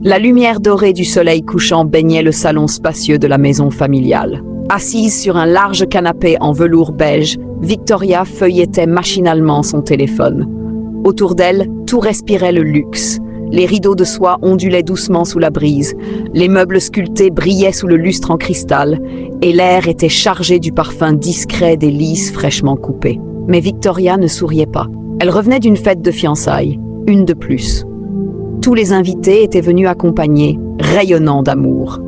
La lumière dorée du soleil couchant baignait le salon spacieux de la maison familiale. Assise sur un large canapé en velours beige, Victoria feuilletait machinalement son téléphone. Autour d'elle, tout respirait le luxe. Les rideaux de soie ondulaient doucement sous la brise, les meubles sculptés brillaient sous le lustre en cristal, et l'air était chargé du parfum discret des lys fraîchement coupés. Mais Victoria ne souriait pas. Elle revenait d'une fête de fiançailles, une de plus. Tous les invités étaient venus accompagnés, rayonnants d'amour.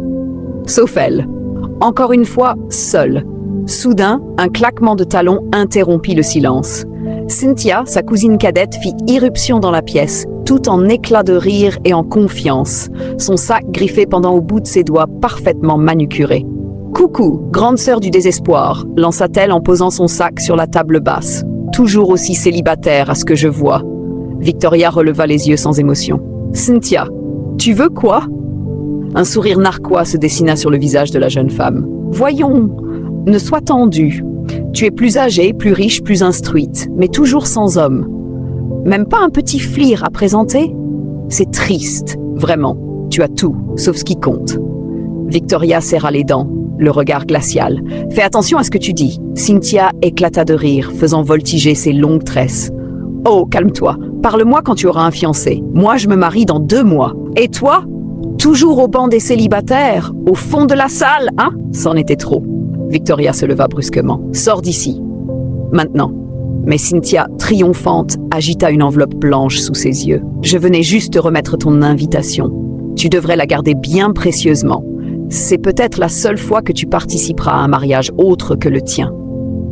Sauf elle. Encore une fois, seule. Soudain, un claquement de talons interrompit le silence. Cynthia, sa cousine cadette, fit irruption dans la pièce, tout en éclats de rire et en confiance, son sac griffé pendant au bout de ses doigts parfaitement manucuré. « Coucou, grande sœur du désespoir », lança-t-elle en posant son sac sur la table basse. « Toujours aussi célibataire à ce que je vois. » Victoria releva les yeux sans émotion. « Cynthia, tu veux quoi ?» Un sourire narquois se dessina sur le visage de la jeune femme. « Voyons, ne sois tendue. Tu es plus âgée, plus riche, plus instruite, mais toujours sans homme. Même pas un petit flir à présenter? C'est triste, vraiment. Tu as tout, sauf ce qui compte. » Victoria serra les dents, le regard glacial. « Fais attention à ce que tu dis. » Cynthia éclata de rire, faisant voltiger ses longues tresses. « Oh, calme-toi. Parle-moi quand tu auras un fiancé. Moi, je me marie dans 2 mois. Et toi? Toujours au banc des célibataires, au fond de la salle, hein? C'en était trop. » Victoria se leva brusquement. « Sors d'ici. Maintenant. » Mais Cynthia, triomphante, agita une enveloppe blanche sous ses yeux. « Je venais juste te remettre ton invitation. Tu devrais la garder bien précieusement. C'est peut-être la seule fois que tu participeras à un mariage autre que le tien. »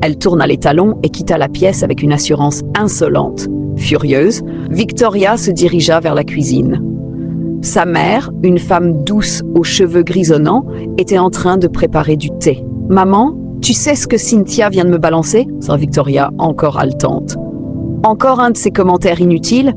Elle tourna les talons et quitta la pièce avec une assurance insolente. Furieuse, Victoria se dirigea vers la cuisine. Sa mère, une femme douce aux cheveux grisonnants, était en train de préparer du thé. « Maman, tu sais ce que Cynthia vient de me balancer ?» sa Victoria, encore haletante. « Encore un de ces commentaires inutiles ?»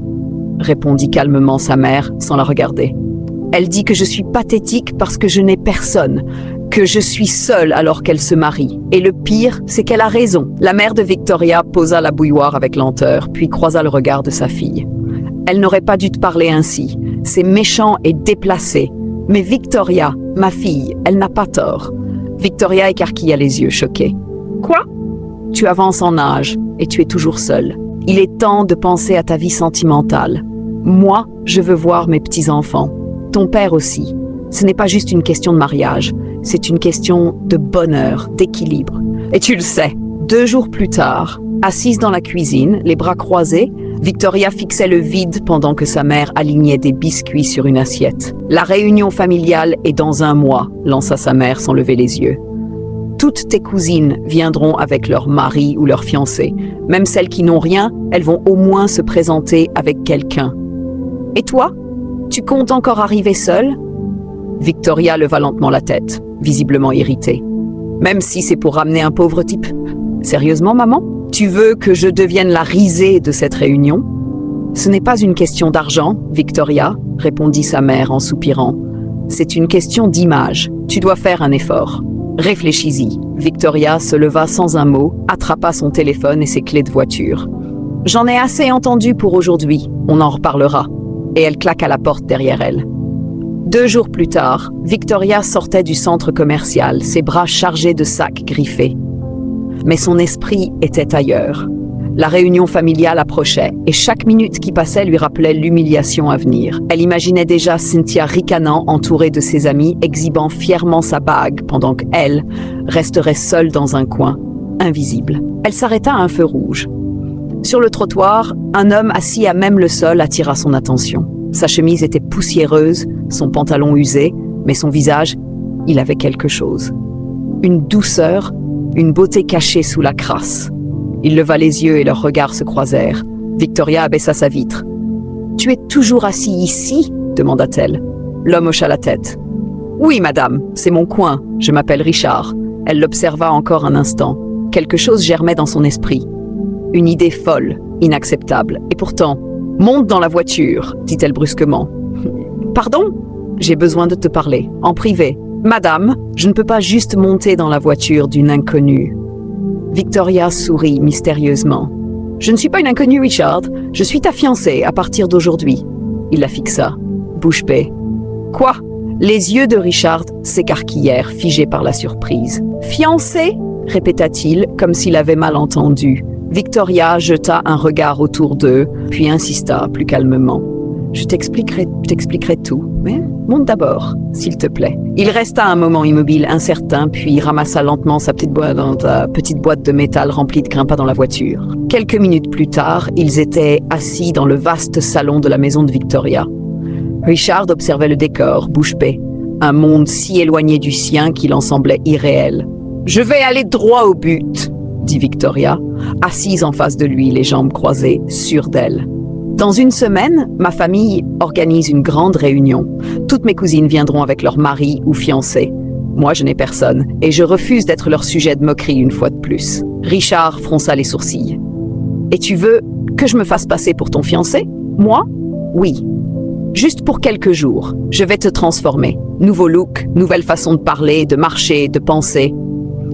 répondit calmement sa mère, sans la regarder. « Elle dit que je suis pathétique parce que je n'ai personne, que je suis seule alors qu'elle se marie. Et le pire, c'est qu'elle a raison. » La mère de Victoria posa la bouilloire avec lenteur, puis croisa le regard de sa fille. « Elle n'aurait pas dû te parler ainsi. C'est méchant et déplacé. Mais Victoria, ma fille, elle n'a pas tort. » Victoria écarquilla les yeux, choquée. « Quoi? Tu avances en âge et tu es toujours seule. Il est temps de penser à ta vie sentimentale. Moi, je veux voir mes petits-enfants. Ton père aussi. Ce n'est pas juste une question de mariage, c'est une question de bonheur, d'équilibre. Et tu le sais. » 2 jours plus tard, assise dans la cuisine, les bras croisés, Victoria fixait le vide pendant que sa mère alignait des biscuits sur une assiette. « La réunion familiale est dans 1 mois, » lança sa mère sans lever les yeux. « Toutes tes cousines viendront avec leur mari ou leur fiancé. Même celles qui n'ont rien, elles vont au moins se présenter avec quelqu'un. Et toi? Tu comptes encore arriver seule ?» Victoria leva lentement la tête, visiblement irritée. « Même si c'est pour ramener un pauvre type. Sérieusement, maman? Tu veux que je devienne la risée de cette réunion? » « Ce n'est pas une question d'argent, Victoria, » répondit sa mère en soupirant. « C'est une question d'image. Tu dois faire un effort. Réfléchis-y. » Victoria se leva sans un mot, attrapa son téléphone et ses clés de voiture. « J'en ai assez entendu pour aujourd'hui. On en reparlera. » Et elle claqua la porte derrière elle. 2 jours plus tard, Victoria sortait du centre commercial, ses bras chargés de sacs griffés. Mais son esprit était ailleurs. La réunion familiale approchait, et chaque minute qui passait lui rappelait l'humiliation à venir. Elle imaginait déjà Cynthia ricanant, entourée de ses amis, exhibant fièrement sa bague, pendant qu'elle resterait seule dans un coin, invisible. Elle s'arrêta à un feu rouge. Sur le trottoir, un homme assis à même le sol attira son attention. Sa chemise était poussiéreuse, son pantalon usé, mais son visage, il avait quelque chose. Une douceur, une beauté cachée sous la crasse. Il leva les yeux et leurs regards se croisèrent. Victoria abaissa sa vitre. « Tu es toujours assis ici ?» demanda-t-elle. L'homme hocha la tête. « Oui, madame, c'est mon coin. Je m'appelle Richard. » Elle l'observa encore un instant. Quelque chose germait dans son esprit. Une idée folle, inacceptable. Et pourtant, « Monte dans la voiture » dit-elle brusquement. « Pardon ? J'ai besoin de te parler, en privé. Madame, je ne peux pas juste monter dans la voiture d'une inconnue. » Victoria sourit mystérieusement. « Je ne suis pas une inconnue, Richard. Je suis ta fiancée à partir d'aujourd'hui. » Il la fixa, bouche bée. « Pardon ? » « Je ne peux pas juste monter dans la voiture d'une inconnue. » Victoria sourit mystérieusement. « Je ne suis pas une inconnue, Richard. Je suis ta fiancée à partir d'aujourd'hui. » Il la fixa, bouche bée. « Pardon ? Je ne suis pas une inconnue, Richard. Je suis ta fiancée à partir d'aujourd'hui. » Quoi? Les yeux de Richard s'écarquillèrent, figés par la surprise. Fiancé? Répéta-t-il, comme s'il avait mal entendu. Victoria jeta un regard autour d'eux, puis insista plus calmement. Je t'expliquerai tout, mais monte d'abord, s'il te plaît. Il resta un moment immobile, incertain, puis ramassa lentement sa petite boîte de métal remplie de grimpas dans la voiture. Quelques minutes plus tard, ils étaient assis dans le vaste salon de la maison de Victoria. Richard observait le décor, bouche bée, un monde si éloigné du sien qu'il en semblait irréel. « Je vais aller droit au but », dit Victoria, assise en face de lui, les jambes croisées, sûre d'elle. Dans une semaine, ma famille organise une grande réunion. Toutes mes cousines viendront avec leur mari ou fiancé. Moi, je n'ai personne, et je refuse d'être leur sujet de moquerie une fois de plus. Richard fronça les sourcils. « Et tu veux que je me fasse passer pour ton fiancé? Moi? Oui. Juste pour quelques jours. Je vais te transformer. Nouveau look, nouvelle façon de parler, de marcher, de penser.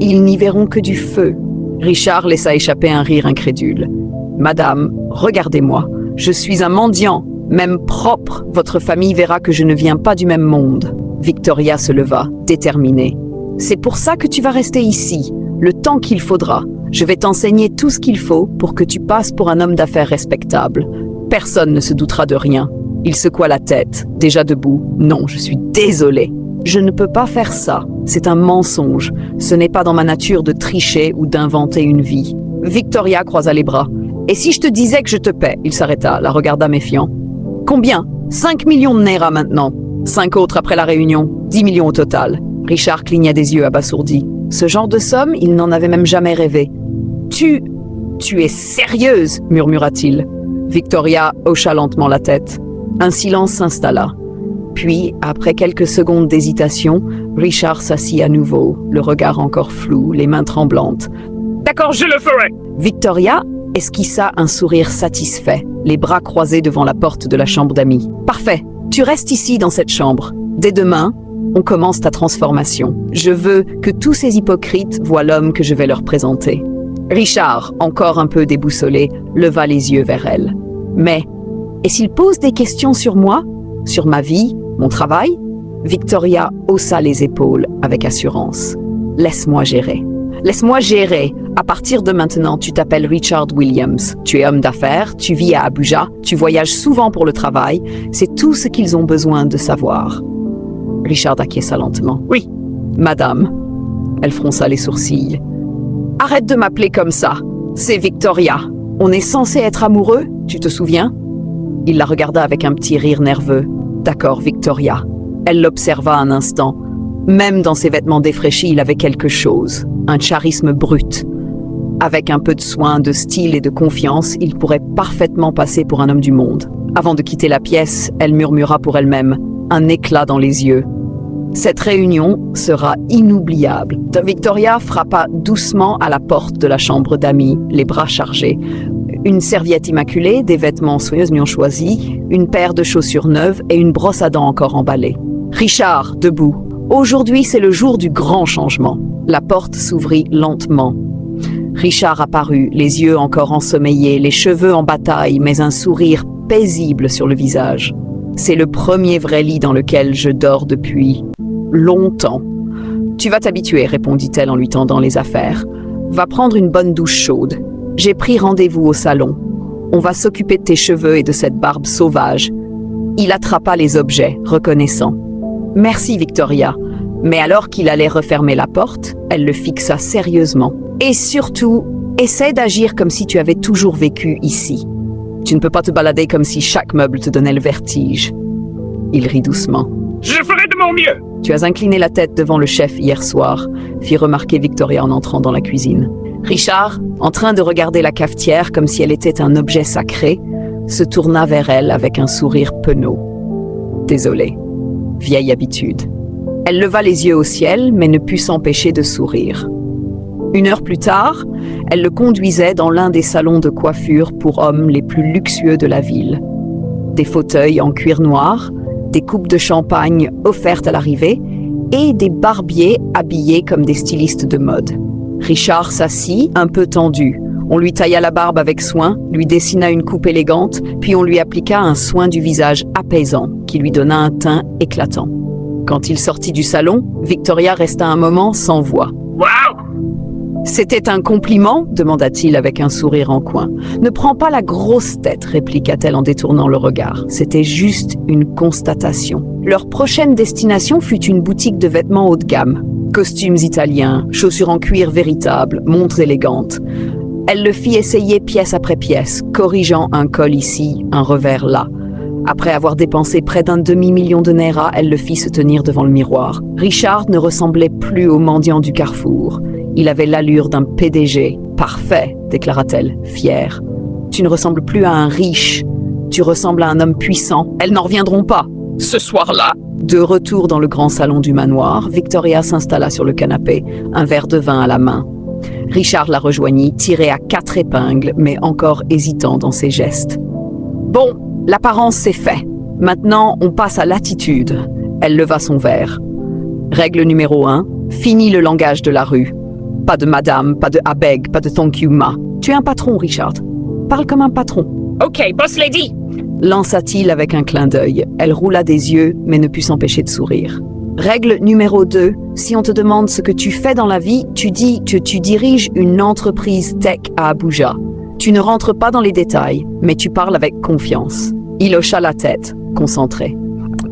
Ils n'y verront que du feu. » Richard laissa échapper un rire incrédule. « Madame, regardez-moi. Je suis un mendiant, même propre. Votre famille verra que je ne viens pas du même monde. » Victoria se leva, déterminée. « C'est pour ça que tu vas rester ici, le temps qu'il faudra. Je vais t'enseigner tout ce qu'il faut pour que tu passes pour un homme d'affaires respectable. Personne ne se doutera de rien. » Il secoua la tête, déjà debout. « Non, je suis désolé. Je ne peux pas faire ça. C'est un mensonge. Ce n'est pas dans ma nature de tricher ou d'inventer une vie. » Victoria croisa les bras. « Et si je te disais que je te paie ?» Il s'arrêta, la regarda méfiant. « Combien? 5 millions de Naira maintenant. 5 autres après la réunion. 10 millions au total. » Richard cligna des yeux abasourdi. Ce genre de somme, il n'en avait même jamais rêvé. « Tu es sérieuse ?» murmura-t-il. Victoria hocha lentement la tête. Un silence s'installa. Puis, après quelques secondes d'hésitation, Richard s'assit à nouveau, le regard encore flou, les mains tremblantes. « D'accord, je le ferai !» Victoria esquissa un sourire satisfait, les bras croisés devant la porte de la chambre d'amis. « Parfait, tu restes ici dans cette chambre. Dès demain, on commence ta transformation. Je veux que tous ces hypocrites voient l'homme que je vais leur présenter. » Richard, encore un peu déboussolé, leva les yeux vers elle. « Mais, et s'il pose des questions sur moi, sur ma vie, mon travail ?» Victoria haussa les épaules avec assurance. « Laisse-moi gérer. Laisse-moi gérer. À partir de maintenant, tu t'appelles Richard Williams. Tu es homme d'affaires, tu vis à Abuja, tu voyages souvent pour le travail. C'est tout ce qu'ils ont besoin de savoir. » Richard acquiesça lentement. « Oui, madame. » Elle fronça les sourcils. « Arrête de m'appeler comme ça. C'est Victoria. On est censé être amoureux, tu te souviens ?» Il la regarda avec un petit rire nerveux. « D'accord, Victoria. » Elle l'observa un instant. Même dans ses vêtements défraîchis, il avait quelque chose, un charisme brut. Avec un peu de soin, de style et de confiance, il pourrait parfaitement passer pour un homme du monde. Avant de quitter la pièce, elle murmura pour elle-même, un éclat dans les yeux. Cette réunion sera inoubliable. Victoria frappa doucement à la porte de la chambre d'amis, les bras chargés. Une serviette immaculée, des vêtements soigneusement choisis, une paire de chaussures neuves et une brosse à dents encore emballée. Richard, debout. Aujourd'hui, c'est le jour du grand changement. La porte s'ouvrit lentement. Richard apparut, les yeux encore ensommeillés, les cheveux en bataille, mais un sourire paisible sur le visage. C'est le premier vrai lit dans lequel je dors depuis longtemps. Tu vas t'habituer, répondit-elle en lui tendant les affaires. Va prendre une bonne douche chaude. J'ai pris rendez-vous au salon. On va s'occuper de tes cheveux et de cette barbe sauvage. Il attrapa les objets, reconnaissant. Merci, Victoria. Mais alors qu'il allait refermer la porte, elle le fixa sérieusement. Et surtout, essaie d'agir comme si tu avais toujours vécu ici. Tu ne peux pas te balader comme si chaque meuble te donnait le vertige. Il rit doucement. Je ferai de mon mieux. Tu as incliné la tête devant le chef hier soir, fit remarquer Victoria en entrant dans la cuisine. Richard, en train de regarder la cafetière comme si elle était un objet sacré, se tourna vers elle avec un sourire penaud. Désolé, vieille habitude. Elle leva les yeux au ciel, mais ne put s'empêcher de sourire. 1 heure plus tard, elle le conduisait dans l'un des salons de coiffure pour hommes les plus luxueux de la ville. Des fauteuils en cuir noir, des coupes de champagne offertes à l'arrivée et des barbiers habillés comme des stylistes de mode. Richard s'assit, un peu tendu, On lui tailla la barbe avec soin, lui dessina une coupe élégante, puis on lui appliqua un soin du visage apaisant qui lui donna un teint éclatant. Quand il sortit du salon, Victoria resta un moment sans voix. « Wow !»« C'était un compliment ?» demanda-t-il avec un sourire en coin. « Ne prends pas la grosse tête » répliqua-t-elle en détournant le regard. C'était juste une constatation. Leur prochaine destination fut une boutique de vêtements haut de gamme. Costumes italiens, chaussures en cuir véritable, montres élégantes. Elle le fit essayer pièce après pièce, corrigeant un col ici, un revers là. Après avoir dépensé près d'un demi-million de Naira, elle le fit se tenir devant le miroir. Richard ne ressemblait plus au mendiant du carrefour. Il avait l'allure d'un PDG. « Parfait », déclara-t-elle, fière. « Tu ne ressembles plus à un riche. Tu ressembles à un homme puissant. Elles n'en reviendront pas. Ce soir-là. » De retour dans le grand salon du manoir, Victoria s'installa sur le canapé, un verre de vin à la main. Richard la rejoignit, tiré à 4 épingles, mais encore hésitant dans ses gestes. « Bon, l'apparence c'est fait. Maintenant, on passe à l'attitude. » Elle leva son verre. Règle numéro 1, fini le langage de la rue. Pas de madame, pas de abeg, pas de thank you ma. Tu es un patron, Richard. Parle comme un patron. « Ok, boss lady !» lança-t-il avec un clin d'œil. Elle roula des yeux, mais ne put s'empêcher de sourire. Règle numéro 2, si on te demande ce que tu fais dans la vie, tu dis que tu diriges une entreprise tech à Abuja. Tu ne rentres pas dans les détails, mais tu parles avec confiance. Il hocha la tête, concentré.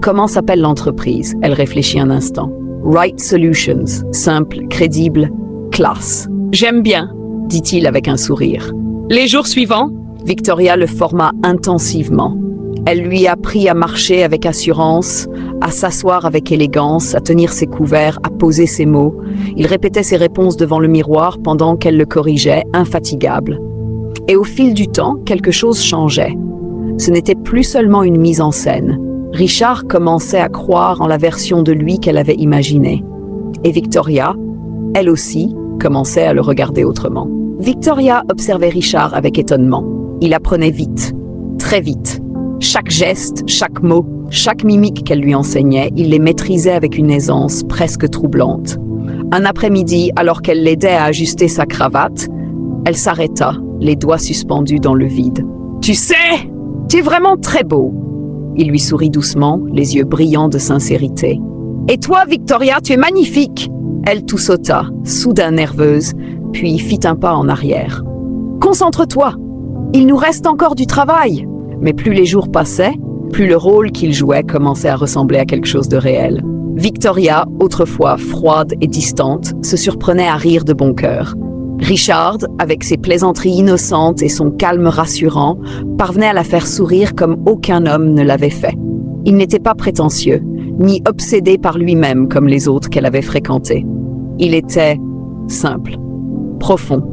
Comment s'appelle l'entreprise? Elle réfléchit un instant. Right Solutions, simple, crédible, classe. J'aime bien, dit-il avec un sourire. Les jours suivants, Victoria le forma intensivement. Elle lui apprit à marcher avec assurance, à s'asseoir avec élégance, à tenir ses couverts, à poser ses mots. Il répétait ses réponses devant le miroir pendant qu'elle le corrigeait, infatigable. Et au fil du temps, quelque chose changeait. Ce n'était plus seulement une mise en scène. Richard commençait à croire en la version de lui qu'elle avait imaginée. Et Victoria, elle aussi, commençait à le regarder autrement. Victoria observait Richard avec étonnement. Il apprenait vite, très vite. Chaque geste, chaque mot, chaque mimique qu'elle lui enseignait, il les maîtrisait avec une aisance presque troublante. Un après-midi, alors qu'elle l'aidait à ajuster sa cravate, elle s'arrêta, les doigts suspendus dans le vide. « Tu sais, tu es vraiment très beau !» Il lui sourit doucement, les yeux brillants de sincérité. « Et toi, Victoria, tu es magnifique !» Elle toussota, soudain nerveuse, puis fit un pas en arrière. « Concentre-toi, il nous reste encore du travail !» Mais plus les jours passaient, plus le rôle qu'il jouait commençait à ressembler à quelque chose de réel. Victoria, autrefois froide et distante, se surprenait à rire de bon cœur. Richard, avec ses plaisanteries innocentes et son calme rassurant, parvenait à la faire sourire comme aucun homme ne l'avait fait. Il n'était pas prétentieux, ni obsédé par lui-même comme les autres qu'elle avait fréquentés. Il était simple, profond,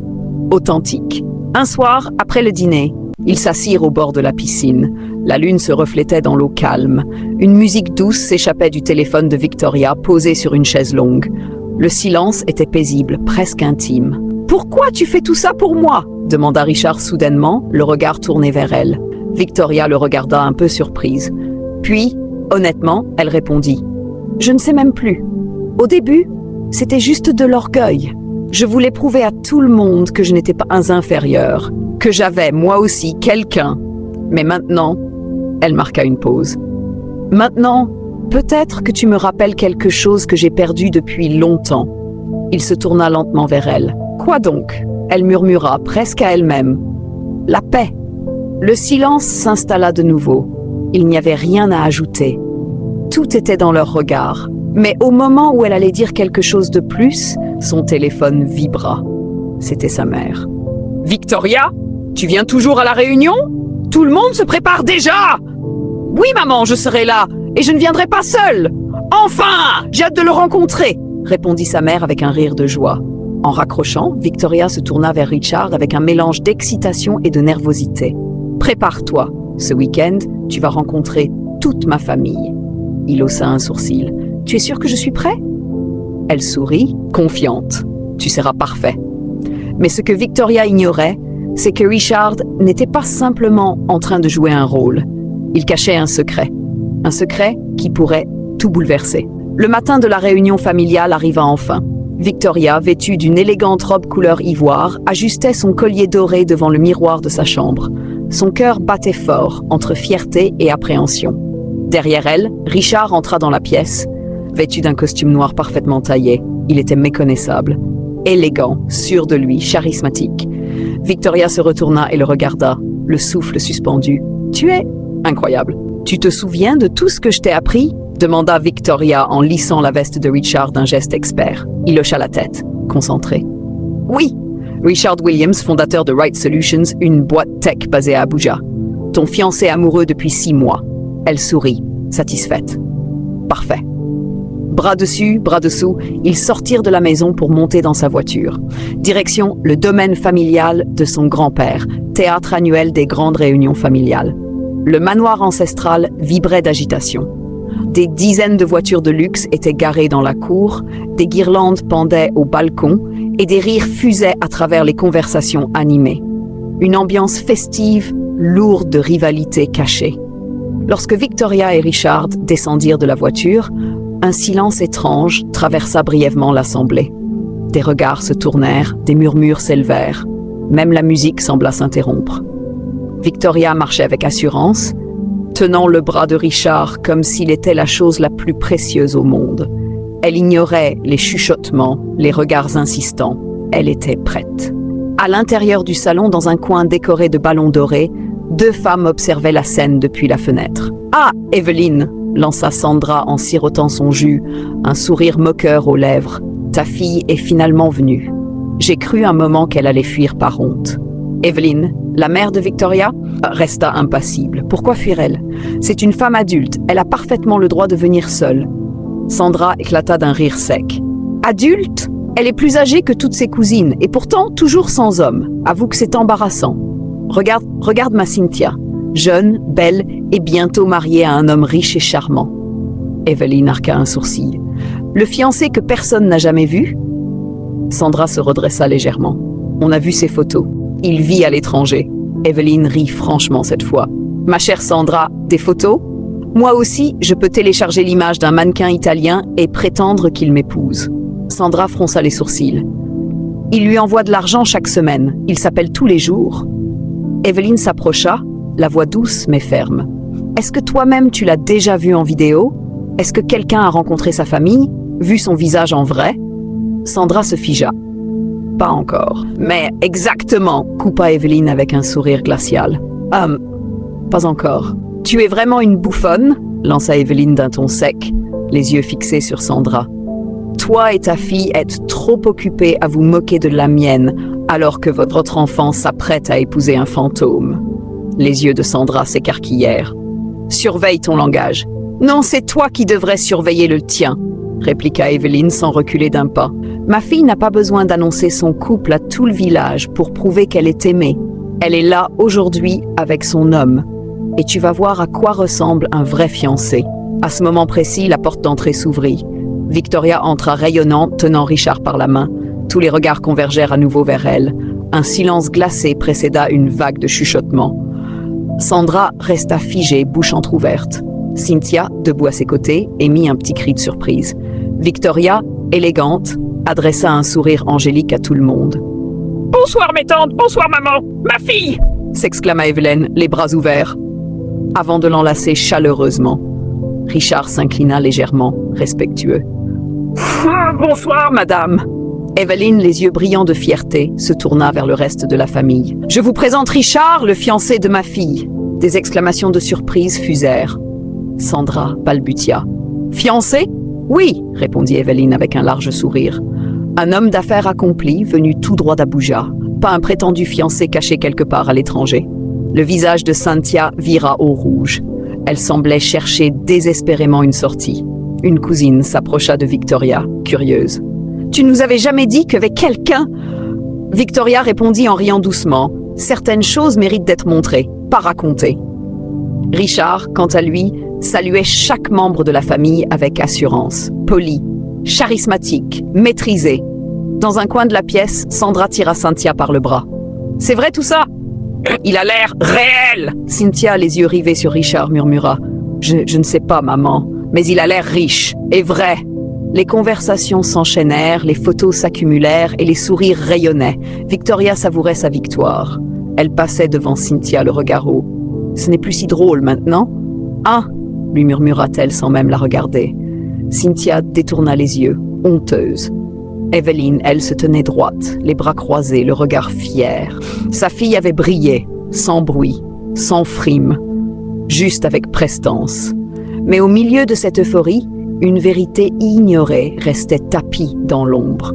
authentique. Un soir, après le dîner, ils s'assirent au bord de la piscine. La lune se reflétait dans l'eau calme. Une musique douce s'échappait du téléphone de Victoria, posé sur une chaise longue. Le silence était paisible, presque intime. « Pourquoi tu fais tout ça pour moi ?» demanda Richard soudainement, le regard tourné vers elle. Victoria le regarda un peu surprise. Puis, honnêtement, elle répondit « Je ne sais même plus. Au début, c'était juste de l'orgueil. Je voulais prouver à tout le monde que je n'étais pas un inférieur, que j'avais, moi aussi, quelqu'un. Mais maintenant, elle marqua une pause. Maintenant, peut-être que tu me rappelles quelque chose que j'ai perdu depuis longtemps. » Il se tourna lentement vers elle. « Quoi donc ?» Elle murmura, presque à elle-même. « La paix. » Le silence s'installa de nouveau. Il n'y avait rien à ajouter. Tout était dans leur regard. Mais au moment où elle allait dire quelque chose de plus, son téléphone vibra. C'était sa mère. « Victoria, tu viens toujours à la réunion? Tout le monde se prépare déjà! »« Oui, maman, je serai là, et je ne viendrai pas seule! Enfin, j'ai hâte de le rencontrer !» répondit sa mère avec un rire de joie. En raccrochant, Victoria se tourna vers Richard avec un mélange d'excitation et de nervosité. « Prépare-toi, ce week-end, tu vas rencontrer toute ma famille. » Il haussa un sourcil. « Tu es sûre que je suis prêt ?» Elle sourit, confiante. « Tu seras parfait. » Mais ce que Victoria ignorait, c'est que Richard n'était pas simplement en train de jouer un rôle. Il cachait un secret qui pourrait tout bouleverser. Le matin de la réunion familiale arriva enfin. Victoria, vêtue d'une élégante robe couleur ivoire, ajustait son collier doré devant le miroir de sa chambre. Son cœur battait fort, entre fierté et appréhension. Derrière elle, Richard entra dans la pièce. Vêtu d'un costume noir parfaitement taillé, il était méconnaissable. Élégant, sûr de lui, charismatique. Victoria se retourna et le regarda, le souffle suspendu. « Tu es incroyable. Tu te souviens de tout ce que je t'ai appris ?» demanda Victoria en lissant la veste de Richard d'un geste expert. Il hocha la tête, concentré. « Oui, Richard Williams, fondateur de Right Solutions, une boîte tech basée à Abuja. Ton fiancé amoureux depuis 6 mois. » Elle sourit, satisfaite. « Parfait. » Bras dessus, bras dessous, ils sortirent de la maison pour monter dans sa voiture. Direction le domaine familial de son grand-père, théâtre annuel des grandes réunions familiales. Le manoir ancestral vibrait d'agitation. Des dizaines de voitures de luxe étaient garées dans la cour, des guirlandes pendaient au balcon et des rires fusaient à travers les conversations animées. Une ambiance festive, lourde de rivalité cachée. Lorsque Victoria et Richard descendirent de la voiture, un silence étrange traversa brièvement l'assemblée. Des regards se tournèrent, des murmures s'élevèrent. Même la musique sembla s'interrompre. Victoria marchait avec assurance, tenant le bras de Richard comme s'il était la chose la plus précieuse au monde. Elle ignorait les chuchotements, les regards insistants. Elle était prête. À l'intérieur du salon, dans un coin décoré de ballons dorés, 2 femmes observaient la scène depuis la fenêtre. « Ah, Evelyn !» lança Sandra en sirotant son jus, un sourire moqueur aux lèvres. « Ta fille est finalement venue. » J'ai cru un moment qu'elle allait fuir par honte. Evelyn, la mère de Victoria, resta impassible. Pourquoi fuir-elle? C'est une femme adulte, elle a parfaitement le droit de venir seule. Sandra éclata d'un rire sec. Adulte? Elle est plus âgée que toutes ses cousines, et pourtant toujours sans homme. Avoue que c'est embarrassant. Regarde ma Cynthia, jeune, belle et bientôt mariée à un homme riche et charmant. Evelyn arqua un sourcil. Le fiancé que personne n'a jamais vu? Sandra se redressa légèrement. On a vu ses photos. Il vit à l'étranger. Evelyn rit franchement cette fois. Ma chère Sandra, des photos? Moi aussi, je peux télécharger l'image d'un mannequin italien et prétendre qu'il m'épouse. Sandra fronça les sourcils. Il lui envoie de l'argent chaque semaine. Il s'appelle tous les jours. Evelyn s'approcha, la voix douce mais ferme. Est-ce que toi-même tu l'as déjà vu en vidéo? Est-ce que quelqu'un a rencontré sa famille? Vu son visage en vrai? Sandra se figea. Pas encore. Mais exactement, coupa Evelyn avec un sourire glacial. Pas encore. Tu es vraiment une bouffonne? Lança Evelyn d'un ton sec, les yeux fixés sur Sandra. Toi et ta fille êtes trop occupés à vous moquer de la mienne, alors que votre enfant s'apprête à épouser un fantôme. Les yeux de Sandra s'écarquillèrent. Surveille ton langage. Non, c'est toi qui devrais surveiller le tien, répliqua Evelyn sans reculer d'un pas. Ma fille n'a pas besoin d'annoncer son couple à tout le village pour prouver qu'elle est aimée. Elle est là aujourd'hui avec son homme. Et tu vas voir à quoi ressemble un vrai fiancé. À ce moment précis, la porte d'entrée s'ouvrit. Victoria entra rayonnante, tenant Richard par la main. Tous les regards convergèrent à nouveau vers elle. Un silence glacé précéda une vague de chuchotements. Sandra resta figée, bouche entrouverte. Cynthia, debout à ses côtés, émit un petit cri de surprise. Victoria, élégante, adressa un sourire angélique à tout le monde. « Bonsoir mes tantes, bonsoir maman, ma fille !» s'exclama Evelyn, les bras ouverts, avant de l'enlacer chaleureusement. Richard s'inclina légèrement, respectueux. « Bonsoir madame !» Evelyn, les yeux brillants de fierté, se tourna vers le reste de la famille. « Je vous présente Richard, le fiancé de ma fille !» Des exclamations de surprise fusèrent. Sandra balbutia. « Fiancé? Oui, répondit Evelyn avec un large sourire. Un homme d'affaires accompli, venu tout droit d'Abuja, pas un prétendu fiancé caché quelque part à l'étranger. Le visage de Cynthia vira au rouge. Elle semblait chercher désespérément une sortie. Une cousine s'approcha de Victoria, curieuse. « Tu nous avais jamais dit qu'avec quelqu'un ?» Victoria répondit en riant doucement. « Certaines choses méritent d'être montrées, pas racontées. » Richard, quant à lui, saluait chaque membre de la famille avec assurance, poli, charismatique, maîtrisé. Dans un coin de la pièce, Sandra tira Cynthia par le bras. « C'est vrai tout ça? Il a l'air réel !» Cynthia, les yeux rivés sur Richard, murmura. « Je ne sais pas, maman, mais il a l'air riche et vrai. » Les conversations s'enchaînèrent, les photos s'accumulèrent et les sourires rayonnaient. Victoria savourait sa victoire. Elle passait devant Cynthia, le regard haut. « Ce n'est plus si drôle maintenant. »« Ah !» lui murmura-t-elle sans même la regarder. Cynthia détourna les yeux, honteuse. Evelyn, elle, se tenait droite, les bras croisés, le regard fier. Sa fille avait brillé, sans bruit, sans frime, juste avec prestance. Mais au milieu de cette euphorie, une vérité ignorée restait tapie dans l'ombre.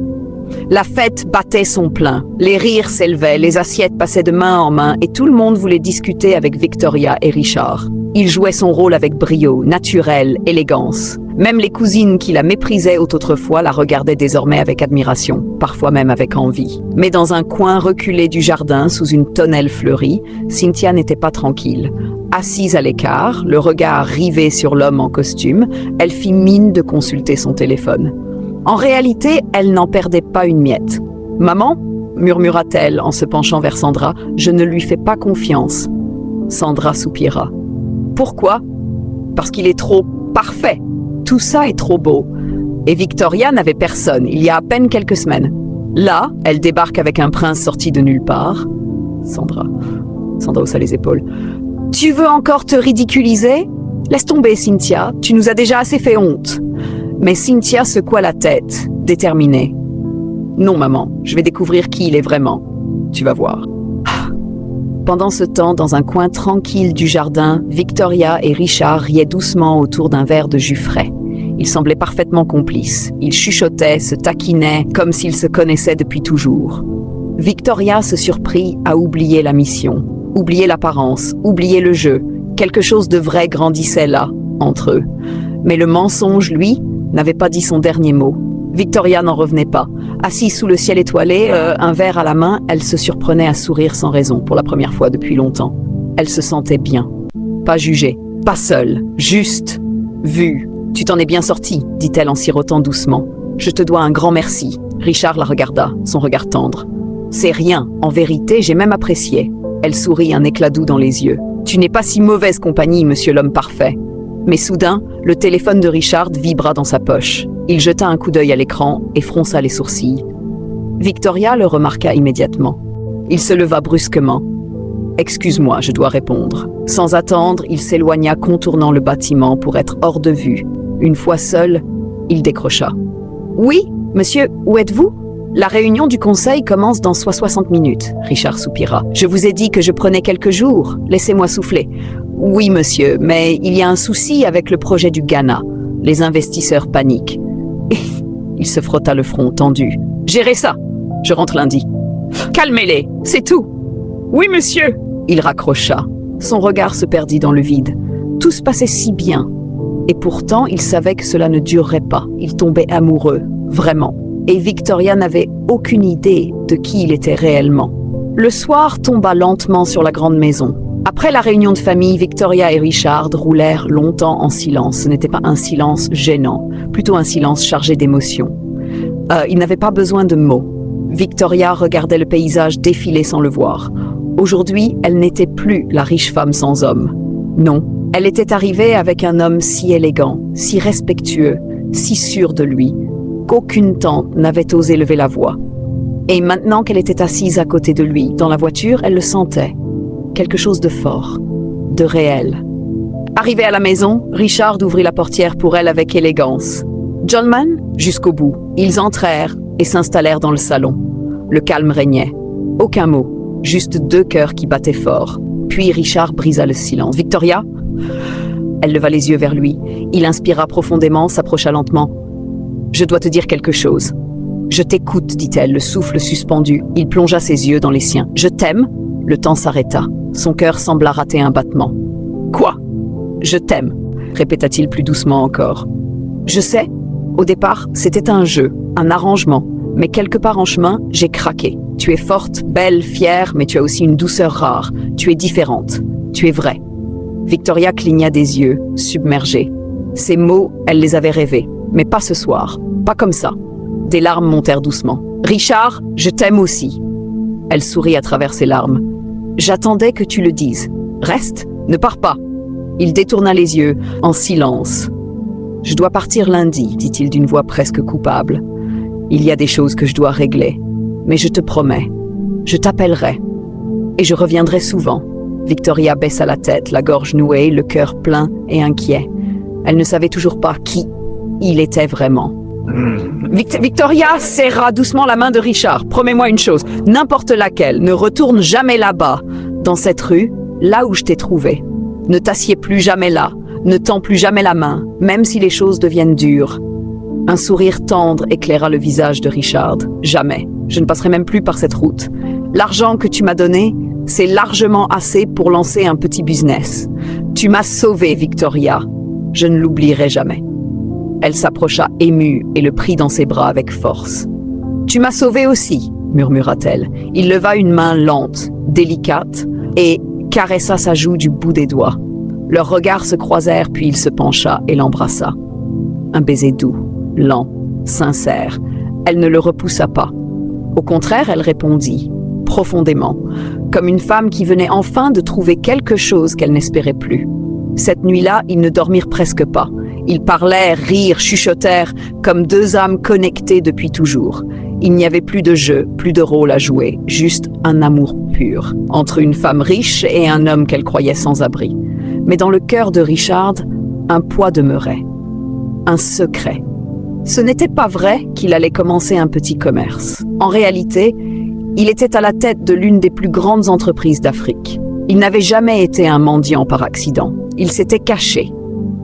La fête battait son plein, les rires s'élevaient, les assiettes passaient de main en main et tout le monde voulait discuter avec Victoria et Richard. Il jouait son rôle avec brio, naturel, élégance. Même les cousines qui la méprisaient autrefois la regardaient désormais avec admiration, parfois même avec envie. Mais dans un coin reculé du jardin, sous une tonnelle fleurie, Cynthia n'était pas tranquille. Assise à l'écart, le regard rivé sur l'homme en costume, elle fit mine de consulter son téléphone. En réalité, elle n'en perdait pas une miette. « Maman ?» murmura-t-elle en se penchant vers Sandra, « je ne lui fais pas confiance. » Sandra soupira. « Pourquoi ? Parce qu'il est trop parfait. Tout ça est trop beau. » Et Victoria n'avait personne, il y a à peine quelques semaines. Là, elle débarque avec un prince sorti de nulle part. Sandra haussa les épaules. « Tu veux encore te ridiculiser ? Laisse tomber, Cynthia, tu nous as déjà assez fait honte. » Mais Cynthia secoua la tête, déterminée. « Non, maman, je vais découvrir qui il est vraiment. Tu vas voir. » Pendant ce temps, dans un coin tranquille du jardin, Victoria et Richard riaient doucement autour d'un verre de jus frais. Ils semblaient parfaitement complices. Ils chuchotaient, se taquinaient, comme s'ils se connaissaient depuis toujours. Victoria se surprit à oublier la mission, oublier l'apparence, oublier le jeu. Quelque chose de vrai grandissait là, entre eux. Mais le mensonge, lui, n'avait pas dit son dernier mot. Victoria n'en revenait pas. Assise sous le ciel étoilé, un verre à la main, elle se surprenait à sourire sans raison pour la première fois depuis longtemps. Elle se sentait bien. Pas jugée, pas seule, juste vue. « Tu t'en es bien sortie, dit-elle en sirotant doucement. « Je te dois un grand merci. » Richard la regarda, son regard tendre. « C'est rien, en vérité, j'ai même apprécié. » Elle sourit, un éclat doux dans les yeux. « Tu n'es pas si mauvaise compagnie, monsieur l'homme parfait. » Mais soudain, le téléphone de Richard vibra dans sa poche. Il jeta un coup d'œil à l'écran et fronça les sourcils. Victoria le remarqua immédiatement. Il se leva brusquement. « Excuse-moi, je dois répondre. » Sans attendre, il s'éloigna contournant le bâtiment pour être hors de vue. Une fois seul, il décrocha. « Oui, monsieur, où êtes-vous ? » « La réunion du conseil commence dans 60 minutes, » Richard soupira. « Je vous ai dit que je prenais quelques jours. Laissez-moi souffler. »« Oui, monsieur, mais il y a un souci avec le projet du Ghana. Les investisseurs paniquent. » Il se frotta le front tendu. « Gérez ça. Je rentre lundi. »« Calmez-les, c'est tout. »« Oui, monsieur. » Il raccrocha. Son regard se perdit dans le vide. Tout se passait si bien. Et pourtant, il savait que cela ne durerait pas. Il tombait amoureux, vraiment. Et Victoria n'avait aucune idée de qui il était réellement. Le soir tomba lentement sur la grande maison. Après la réunion de famille, Victoria et Richard roulèrent longtemps en silence. Ce n'était pas un silence gênant, plutôt un silence chargé d'émotions. Ils n'avaient pas besoin de mots. Victoria regardait le paysage défiler sans le voir. Aujourd'hui, elle n'était plus la riche femme sans homme. Non, elle était arrivée avec un homme si élégant, si respectueux, si sûr de lui, qu'aucune tante n'avait osé lever la voix. Et maintenant qu'elle était assise à côté de lui, dans la voiture, elle le sentait. Quelque chose de fort, de réel. Arrivée à la maison, Richard ouvrit la portière pour elle avec élégance. Johnman, jusqu'au bout. Ils entrèrent et s'installèrent dans le salon. Le calme régnait. Aucun mot, juste deux cœurs qui battaient fort. Puis Richard brisa le silence. « Victoria ?» Elle leva les yeux vers lui. Il inspira profondément, s'approcha lentement. « Je dois te dire quelque chose. »« Je t'écoute, dit-elle, le souffle suspendu. Il plongea ses yeux dans les siens. « Je t'aime ?» Le temps s'arrêta. Son cœur sembla rater un battement. « Quoi ? » ?»« Je t'aime, » répéta-t-il plus doucement encore. « Je sais. Au départ, c'était un jeu, un arrangement. Mais quelque part en chemin, j'ai craqué. Tu es forte, belle, fière, mais tu as aussi une douceur rare. Tu es différente. Tu es vraie. » Victoria cligna des yeux, submergée. Ces mots, elle les avait rêvés. Mais pas ce soir. Pas comme ça. Des larmes montèrent doucement. « Richard, je t'aime aussi. » Elle sourit à travers ses larmes. « J'attendais que tu le dises. Reste, ne pars pas. » Il détourna les yeux, en silence. Je dois partir lundi, dit-il d'une voix presque coupable. Il y a des choses que je dois régler. Mais je te promets, je t'appellerai. Et je reviendrai souvent. Victoria baissa la tête, la gorge nouée, le cœur plein et inquiet. Elle ne savait toujours pas qui il était vraiment. Victoria serra doucement la main de Richard. Promets-moi une chose, n'importe laquelle, ne retourne jamais là-bas, dans cette rue, là où je t'ai trouvé. Ne t'assieds plus jamais là, ne tends plus jamais la main, même si les choses deviennent dures. Un sourire tendre éclaira le visage de Richard. Jamais, je ne passerai même plus par cette route. L'argent que tu m'as donné, c'est largement assez pour lancer un petit business. Tu m'as sauvée, Victoria. Je ne l'oublierai jamais. Elle s'approcha émue et le prit dans ses bras avec force. « Tu m'as sauvée aussi, murmura-t-elle. Il leva une main lente, délicate, et caressa sa joue du bout des doigts. Leurs regards se croisèrent, puis il se pencha et l'embrassa. Un baiser doux, lent, sincère. Elle ne le repoussa pas. Au contraire, elle répondit, profondément, comme une femme qui venait enfin de trouver quelque chose qu'elle n'espérait plus. Cette nuit-là, ils ne dormirent presque pas. Ils parlèrent, rirent, chuchotèrent, comme deux âmes connectées depuis toujours. Il n'y avait plus de jeu, plus de rôle à jouer, juste un amour pur, entre une femme riche et un homme qu'elle croyait sans abri. Mais dans le cœur de Richard, un poids demeurait. Un secret. Ce n'était pas vrai qu'il allait commencer un petit commerce. En réalité, il était à la tête de l'une des plus grandes entreprises d'Afrique. Il n'avait jamais été un mendiant par accident. Il s'était caché,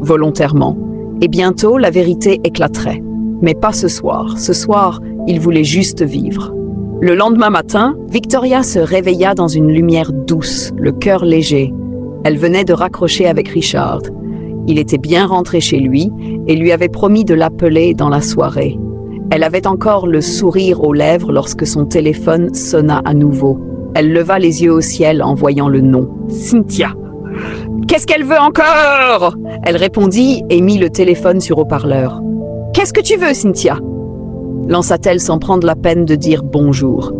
volontairement, et bientôt la vérité éclaterait. Mais pas ce soir. Ce soir, il voulait juste vivre. Le lendemain matin, Victoria se réveilla dans une lumière douce, le cœur léger. Elle venait de raccrocher avec Richard. Il était bien rentré chez lui et lui avait promis de l'appeler dans la soirée. Elle avait encore le sourire aux lèvres lorsque son téléphone sonna à nouveau. Elle leva les yeux au ciel en voyant le nom. Cynthia. « Qu'est-ce qu'elle veut encore ?» Elle répondit et mit le téléphone sur haut-parleur. « Qu'est-ce que tu veux, Cynthia ?» lança-t-elle sans prendre la peine de dire bonjour.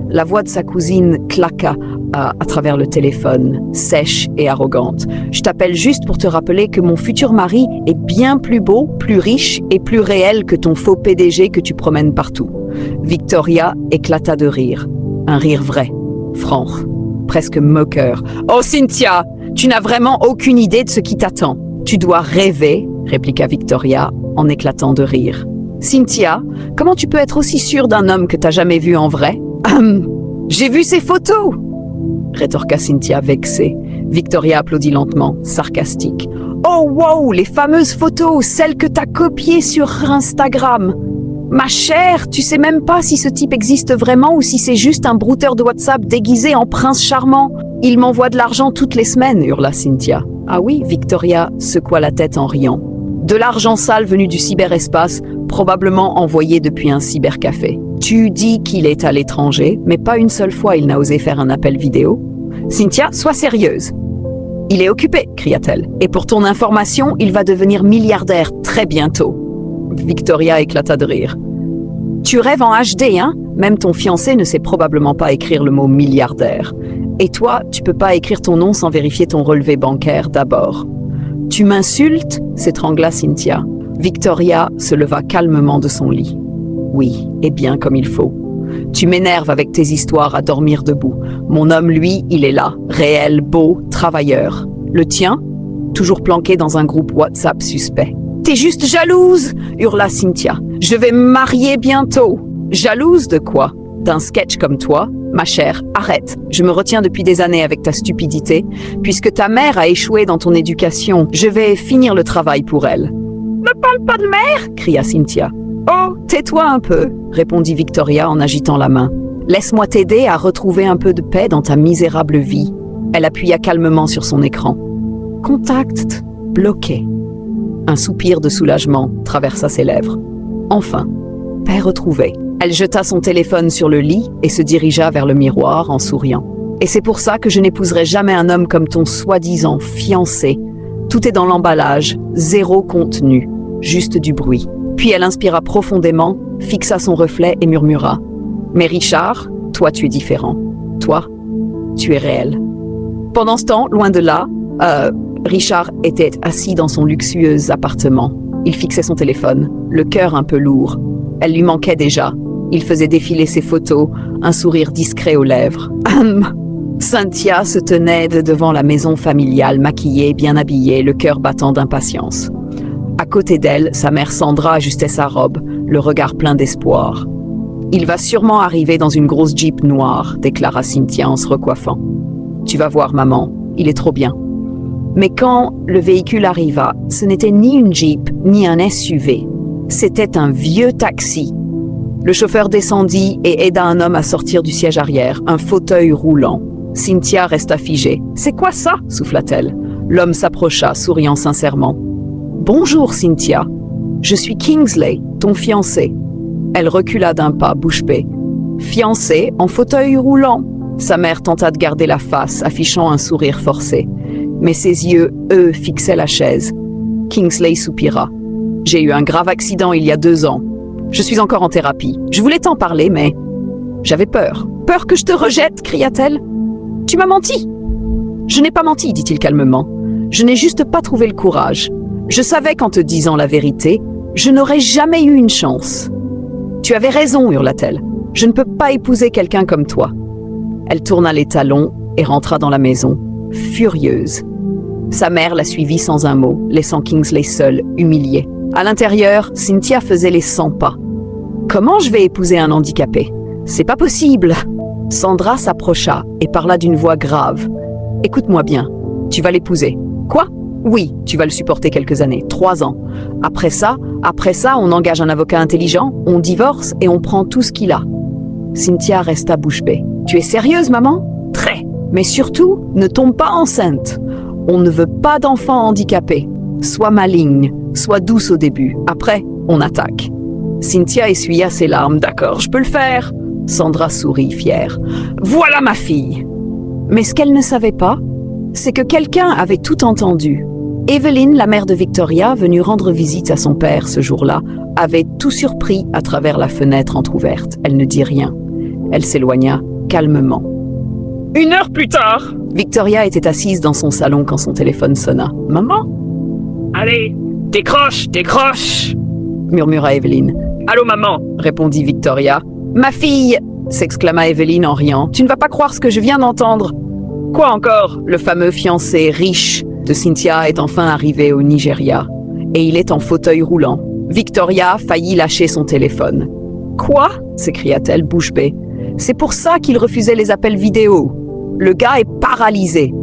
La voix de sa cousine claqua à travers le téléphone, sèche et arrogante. « Je t'appelle juste pour te rappeler que mon futur mari est bien plus beau, plus riche et plus réel que ton faux PDG que tu promènes partout. » Victoria éclata de rire. Un rire vrai, franc, presque moqueur. « Oh Cynthia, tu n'as vraiment aucune idée de ce qui t'attend. Tu dois rêver, » répliqua Victoria en éclatant de rire. « Cynthia, comment tu peux être aussi sûre d'un homme que t'as jamais vu en vrai? »« J'ai vu ses photos !» rétorqua Cynthia vexée. Victoria applaudit lentement, sarcastique. « Oh wow, les fameuses photos, celles que t'as copiées sur Instagram. Ma chère, tu sais même pas si ce type existe vraiment ou si c'est juste un brouteur de WhatsApp déguisé en prince charmant. Il m'envoie de l'argent toutes les semaines, hurla Cynthia. « Ah oui ?» Victoria secoua la tête en riant. « De l'argent sale venu du cyberespace, probablement envoyé depuis un cybercafé. Tu dis qu'il est à l'étranger, mais pas une seule fois il n'a osé faire un appel vidéo. Cynthia, sois sérieuse. »« Il est occupé, » cria-t-elle. « Et pour ton information, il va devenir milliardaire très bientôt. » Victoria éclata de rire. « Tu rêves en HD, hein? Même ton fiancé ne sait probablement pas écrire le mot milliardaire. Et toi, tu peux pas écrire ton nom sans vérifier ton relevé bancaire d'abord. »« Tu m'insultes ?» s'étrangla Cynthia. Victoria se leva calmement de son lit. « Oui, et bien comme il faut. Tu m'énerves avec tes histoires à dormir debout. Mon homme, lui, il est là, réel, beau, travailleur. Le tien, toujours planqué dans un groupe WhatsApp suspect. « T'es juste jalouse !» hurla Cynthia. « Je vais me marier bientôt. »« Jalouse de quoi? D'un sketch comme toi? Ma chère, arrête. Je me retiens depuis des années avec ta stupidité. Puisque ta mère a échoué dans ton éducation, je vais finir le travail pour elle. »« Ne parle pas de mère !» cria Cynthia. « Oh, tais-toi un peu !» répondit Victoria en agitant la main. « Laisse-moi t'aider à retrouver un peu de paix dans ta misérable vie. » Elle appuya calmement sur son écran. « Contact bloqué. » Un soupir de soulagement traversa ses lèvres. Enfin, paix retrouvée. Elle jeta son téléphone sur le lit et se dirigea vers le miroir en souriant. « Et c'est pour ça que je n'épouserai jamais un homme comme ton soi-disant fiancé. Tout est dans l'emballage, zéro contenu, juste du bruit. » Puis elle inspira profondément, fixa son reflet et murmura. « Mais Richard, toi tu es différent. Toi, tu es réel. » Pendant ce temps, loin de là, Richard était assis dans son luxueux appartement. Il fixait son téléphone, le cœur un peu lourd. Elle lui manquait déjà. Il faisait défiler ses photos, un sourire discret aux lèvres. Cynthia se tenait devant la maison familiale, maquillée, bien habillée, le cœur battant d'impatience. À côté d'elle, sa mère Sandra ajustait sa robe, le regard plein d'espoir. « Il va sûrement arriver dans une grosse Jeep noire », déclara Cynthia en se recoiffant. « Tu vas voir, maman, il est trop bien. » Mais quand le véhicule arriva, ce n'était ni une Jeep, ni un SUV. C'était un vieux taxi. Le chauffeur descendit et aida un homme à sortir du siège arrière, un fauteuil roulant. Cynthia resta figée. « C'est quoi ça ?» souffla-t-elle. L'homme s'approcha, souriant sincèrement. « Bonjour, Cynthia. Je suis Kingsley, ton fiancé. » Elle recula d'un pas, bouche bée. « Fiancé en fauteuil roulant ?» Sa mère tenta de garder la face, affichant un sourire forcé. Mais ses yeux, eux, fixaient la chaise. Kingsley soupira. « J'ai eu un grave accident il y a 2 ans. Je suis encore en thérapie. Je voulais t'en parler, mais j'avais peur. « Peur que je te rejette » cria-t-elle. « Tu m'as menti !»« Je n'ai pas menti, dit-il calmement. Je n'ai juste pas trouvé le courage. Je savais qu'en te disant la vérité, je n'aurais jamais eu une chance. »« Tu avais raison, hurla-t-elle. Je ne peux pas épouser quelqu'un comme toi. » Elle tourna les talons et rentra dans la maison, furieuse. Sa mère la suivit sans un mot, laissant Kingsley seul, humilié. À l'intérieur, Cynthia faisait les 100 pas. « Comment je vais épouser un handicapé? C'est pas possible !» Sandra s'approcha et parla d'une voix grave. « Écoute-moi bien, tu vas l'épouser. »« Quoi? » ?»« Oui, tu vas le supporter quelques années, 3 ans. Après ça, on engage un avocat intelligent, on divorce et on prend tout ce qu'il a. » Cynthia resta bouche bée. « Tu es sérieuse, maman? » ?»« Très. Mais surtout, ne tombe pas enceinte. On ne veut pas d'enfants handicapés. Sois maligne, sois douce au début. Après, on attaque. » Cynthia essuya ses larmes. « D'accord, je peux le faire. » Sandra sourit, fière. « Voilà ma fille !» Mais ce qu'elle ne savait pas, c'est que quelqu'un avait tout entendu. Evelyn, la mère de Victoria, venue rendre visite à son père ce jour-là, avait tout surpris à travers la fenêtre entr'ouverte. Elle ne dit rien. Elle s'éloigna calmement. 1 heure plus tard, Victoria était assise dans son salon quand son téléphone sonna. « Maman ?»« Allez, décroche, décroche !» murmura Evelyn. « Allô, maman ?» répondit Victoria. « Ma fille !» s'exclama Evelyn en riant. « Tu ne vas pas croire ce que je viens d'entendre. »« Quoi encore ?» Le fameux fiancé riche de Cynthia est enfin arrivé au Nigeria. Et il est en fauteuil roulant. Victoria faillit lâcher son téléphone. « Quoi ?» s'écria-t-elle, bouche bée. « C'est pour ça qu'il refusait les appels vidéo. Le gars est paralysé. »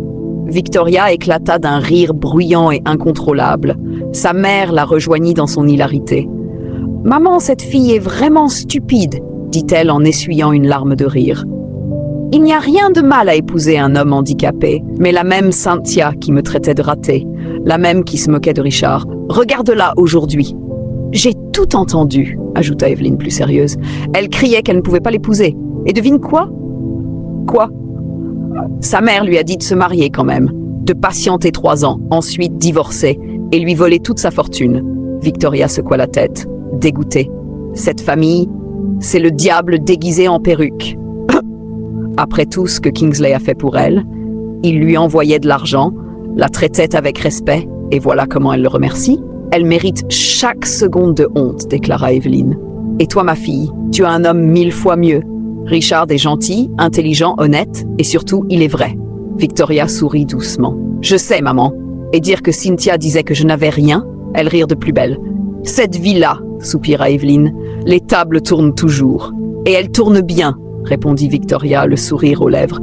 Victoria éclata d'un rire bruyant et incontrôlable. Sa mère la rejoignit dans son hilarité. « Maman, cette fille est vraiment stupide, » dit-elle en essuyant une larme de rire. « Il n'y a rien de mal à épouser un homme handicapé, mais la même Cynthia qui me traitait de ratée, la même qui se moquait de Richard. Regarde-la aujourd'hui. »« J'ai tout entendu, » ajouta Evelyn plus sérieuse. Elle criait qu'elle ne pouvait pas l'épouser. Et devine quoi? Quoi? Sa mère lui a dit de se marier quand même, de patienter 3 ans, ensuite divorcer et lui voler toute sa fortune. Victoria secoua la tête, dégoûtée. Cette famille, c'est le diable déguisé en perruque. Après tout ce que Kingsley a fait pour elle, il lui envoyait de l'argent, la traitait avec respect, et voilà comment elle le remercie. Elle mérite chaque seconde de honte, déclara Evelyn. Et toi, ma fille, tu as un homme 1000 fois mieux. Richard est gentil, intelligent, honnête, et surtout, il est vrai. Victoria sourit doucement. Je sais, maman. Et dire que Cynthia disait que je n'avais rien, elles rirent de plus belle. Cette vie-là, soupira Evelyn, les tables tournent toujours. Et elles tournent bien, répondit Victoria, le sourire aux lèvres.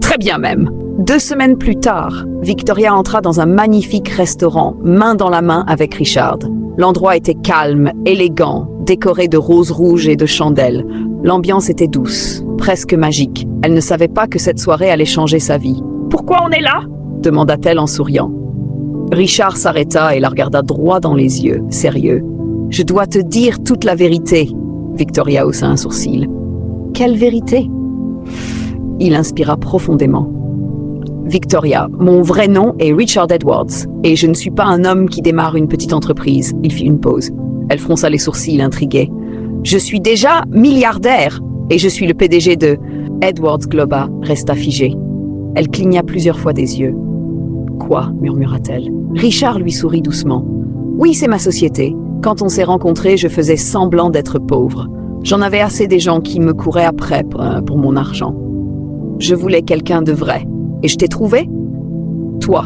Très bien même. 2 semaines plus tard, Victoria entra dans un magnifique restaurant, main dans la main avec Richard. L'endroit était calme, élégant, décoré de roses rouges et de chandelles. L'ambiance était douce, presque magique. Elle ne savait pas que cette soirée allait changer sa vie. « Pourquoi on est là ?» demanda-t-elle en souriant. Richard s'arrêta et la regarda droit dans les yeux, sérieux. « Je dois te dire toute la vérité. » Victoria haussa un sourcil. « Quelle vérité ?» Il inspira profondément. « Victoria, mon vrai nom est Richard Edwards, et je ne suis pas un homme qui démarre une petite entreprise. » Il fit une pause. Elle fronça les sourcils, intriguée. « Je suis déjà milliardaire, et je suis le PDG de... » Edwards Globa resta figée. Elle cligna plusieurs fois des yeux. « Quoi ?» murmura-t-elle. Richard lui sourit doucement. « Oui, c'est ma société. Quand on s'est rencontrés, je faisais semblant d'être pauvre. J'en avais assez des gens qui me couraient après pour mon argent. Je voulais quelqu'un de vrai. Et je t'ai trouvé? Toi.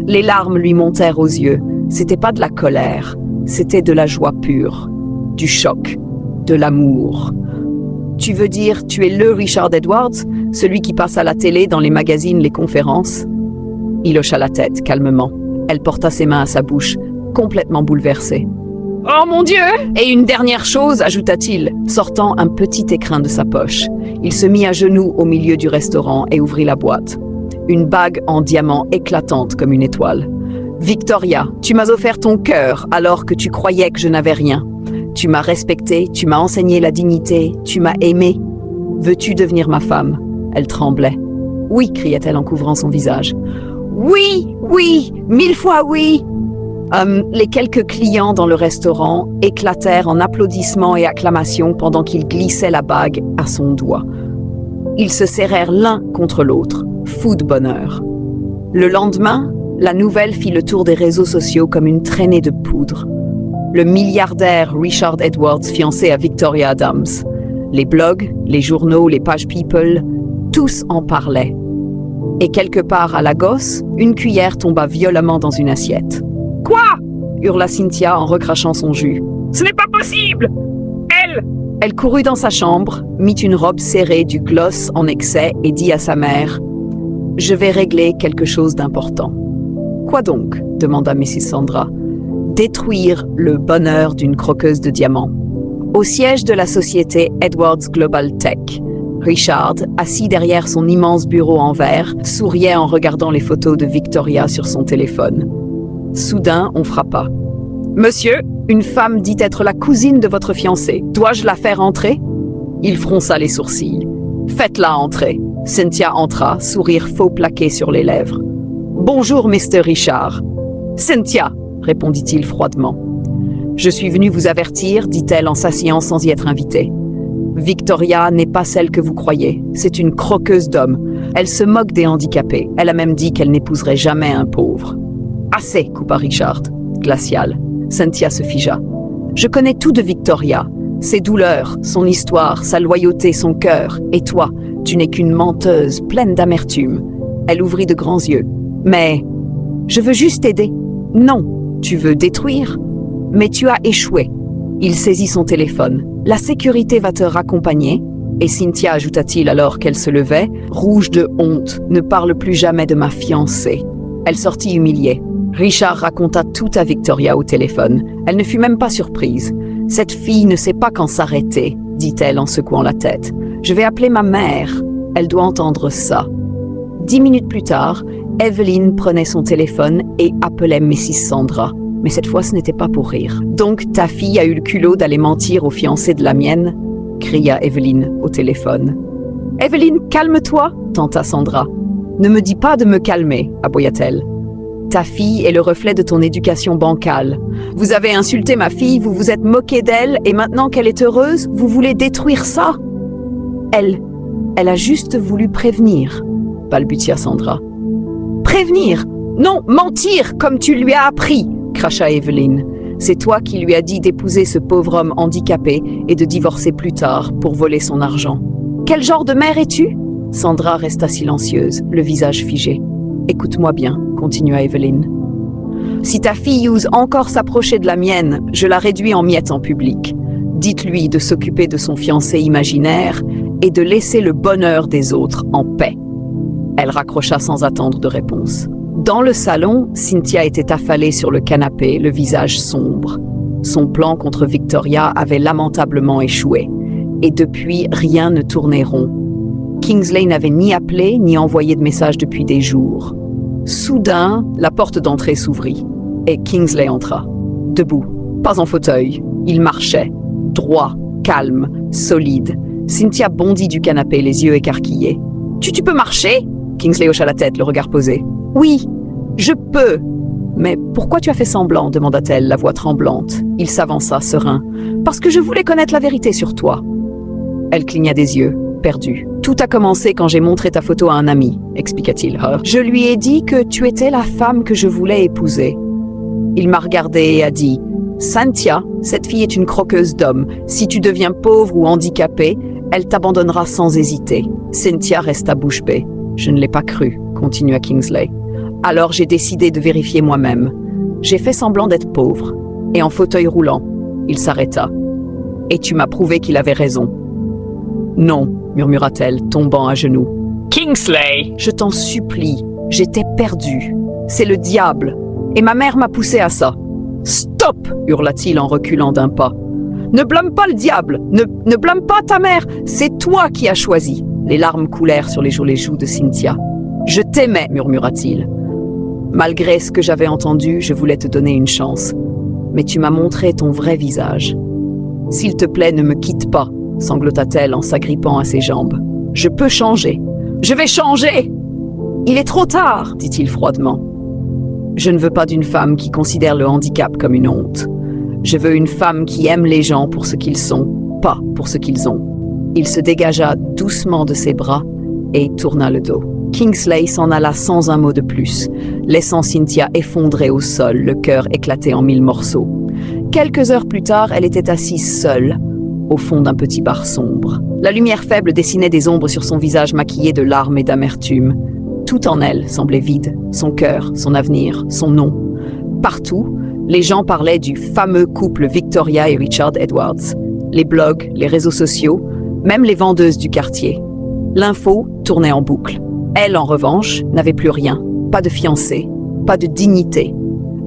Les larmes lui montèrent aux yeux. C'était pas de la colère, c'était de la joie pure, du choc, de l'amour. Tu veux dire, tu es le Richard Edwards, celui qui passe à la télé, dans les magazines, les conférences? Il hocha la tête, calmement. Elle porta ses mains à sa bouche, complètement bouleversée. Oh mon Dieu! Et une dernière chose, ajouta-t-il, sortant un petit écrin de sa poche. Il se mit à genoux au milieu du restaurant et ouvrit la boîte. Une bague en diamant éclatante comme une étoile. Victoria, tu m'as offert ton cœur alors que tu croyais que je n'avais rien. Tu m'as respectée, tu m'as enseigné la dignité, tu m'as aimée. Veux-tu devenir ma femme? Elle tremblait. Oui, criait-elle en couvrant son visage. Oui, oui, 1000 fois oui. Les quelques clients dans le restaurant éclatèrent en applaudissements et acclamations pendant qu'il glissait la bague à son doigt. Ils se serrèrent l'un contre l'autre, fous de bonheur. Le lendemain, la nouvelle fit le tour des réseaux sociaux comme une traînée de poudre. Le milliardaire Richard Edwards fiancé à Victoria Adams. Les blogs, les journaux, les pages People, tous en parlaient. Et quelque part à Lagos, une cuillère tomba violemment dans une assiette. « Quoi ?» hurla Cynthia en recrachant son jus. « Ce n'est pas possible ! Elle !» Elle courut dans sa chambre, mit une robe serrée, du gloss en excès et dit à sa mère « Je vais régler quelque chose d'important. » « Quoi donc ?» demanda Mrs. Sandra. « Détruire le bonheur d'une croqueuse de diamants. » Au siège de la société Edwards Global Tech, Richard, assis derrière son immense bureau en verre, souriait en regardant les photos de Victoria sur son téléphone. Soudain, on frappa. « Monsieur, une femme dit être la cousine de votre fiancé. Dois-je la faire entrer ?» Il fronça les sourcils. « Faites-la entrer. » Cynthia entra, sourire faux plaqué sur les lèvres. « Bonjour, Mr. Richard. »« Cynthia, » répondit-il froidement. « Je suis venue vous avertir, dit-elle en s'asseyant sans y être invitée. Victoria n'est pas celle que vous croyez. C'est une croqueuse d'hommes. Elle se moque des handicapés. Elle a même dit qu'elle n'épouserait jamais un pauvre. »« Assez !» coupa Richard, glacial. Cynthia se figea. « Je connais tout de Victoria. Ses douleurs, son histoire, sa loyauté, son cœur. Et toi, tu n'es qu'une menteuse, pleine d'amertume. » Elle ouvrit de grands yeux. « Mais je veux juste t'aider. »« Non, tu veux détruire. Mais tu as échoué. » Il saisit son téléphone. « La sécurité va te raccompagner. » Et Cynthia, ajouta-t-il alors qu'elle se levait, rouge de honte, « Ne parle plus jamais de ma fiancée. » Elle sortit humiliée. Richard raconta tout à Victoria au téléphone. Elle ne fut même pas surprise. « Cette fille ne sait pas quand s'arrêter, » dit-elle en secouant la tête. « Je vais appeler ma mère. Elle doit entendre ça. » 10 minutes plus tard, Evelyn prenait son téléphone et appelait Mrs. Sandra. Mais cette fois, ce n'était pas pour rire. « Donc, ta fille a eu le culot d'aller mentir au fiancé de la mienne ?» cria Evelyn au téléphone. « Evelyn, calme-toi » tenta Sandra. « Ne me dis pas de me calmer » aboya-t-elle. « Ta fille est le reflet de ton éducation bancale. Vous avez insulté ma fille, vous vous êtes moqué d'elle, et maintenant qu'elle est heureuse, vous voulez détruire ça ?»« Elle a juste voulu prévenir » balbutia Sandra. « Prévenir? Non, mentir, comme tu lui as appris !» cracha Evelyn. « C'est toi qui lui as dit d'épouser ce pauvre homme handicapé et de divorcer plus tard pour voler son argent. Quel genre de mère es-tu » Sandra resta silencieuse, le visage figé. « Écoute-moi bien, » continua Evelyn. « Si ta fille ose encore s'approcher de la mienne, je la réduis en miettes en public. Dites-lui de s'occuper de son fiancé imaginaire et de laisser le bonheur des autres en paix. » Elle raccrocha sans attendre de réponse. Dans le salon, Cynthia était affalée sur le canapé, le visage sombre. Son plan contre Victoria avait lamentablement échoué. Et depuis, rien ne tournait rond. Kingsley n'avait ni appelé ni envoyé de message depuis des jours. Soudain, la porte d'entrée s'ouvrit et Kingsley entra. Debout, pas en fauteuil, il marchait, droit, calme, solide. Cynthia bondit du canapé, les yeux écarquillés. « Tu peux marcher ?» Kingsley hocha la tête, le regard posé. « Oui, je peux. »« Mais pourquoi tu as fait semblant ?» demanda-t-elle, la voix tremblante. Il s'avança, serein. « Parce que je voulais connaître la vérité sur toi. » Elle cligna des yeux, perdue. « Tout a commencé quand j'ai montré ta photo à un ami, » expliqua-t-il. « Je lui ai dit que tu étais la femme que je voulais épouser. » Il m'a regardé et a dit « Cynthia, cette fille est une croqueuse d'hommes. Si tu deviens pauvre ou handicapée, elle t'abandonnera sans hésiter. » Cynthia resta bouche bée. « Je ne l'ai pas cru, » continua Kingsley. « Alors j'ai décidé de vérifier moi-même. J'ai fait semblant d'être pauvre. Et en fauteuil roulant. » Il s'arrêta. « Et tu m'as prouvé qu'il avait raison. » « Non, » murmura-t-elle, tombant à genoux. « Kingsley !» « Je t'en supplie, j'étais perdue. C'est le diable. Et ma mère m'a poussé à ça. »« Stop !» hurla-t-il en reculant d'un pas. « Ne blâme pas le diable, ne blâme pas ta mère, c'est toi qui as choisi. » Les larmes coulèrent sur les joues de Cynthia. « Je t'aimais, murmura-t-il. Malgré ce que j'avais entendu, je voulais te donner une chance. Mais tu m'as montré ton vrai visage. S'il te plaît, ne me quitte pas, sanglota-t-elle en s'agrippant à ses jambes. Je peux changer. Je vais changer! Il est trop tard, dit-il froidement. Je ne veux pas d'une femme qui considère le handicap comme une honte. Je veux une femme qui aime les gens pour ce qu'ils sont, pas pour ce qu'ils ont. Il se dégagea doucement de ses bras et tourna le dos. Kingsley s'en alla sans un mot de plus, laissant Cynthia effondrée au sol, le cœur éclaté en 1000 morceaux. Quelques heures plus tard, elle était assise seule, au fond d'un petit bar sombre. La lumière faible dessinait des ombres sur son visage maquillé de larmes et d'amertume. Tout en elle semblait vide, son cœur, son avenir, son nom. Partout, les gens parlaient du fameux couple Victoria et Richard Edwards. Les blogs, les réseaux sociaux, même les vendeuses du quartier. L'info tournait en boucle. Elle, en revanche, n'avait plus rien. Pas de fiancé, pas de dignité.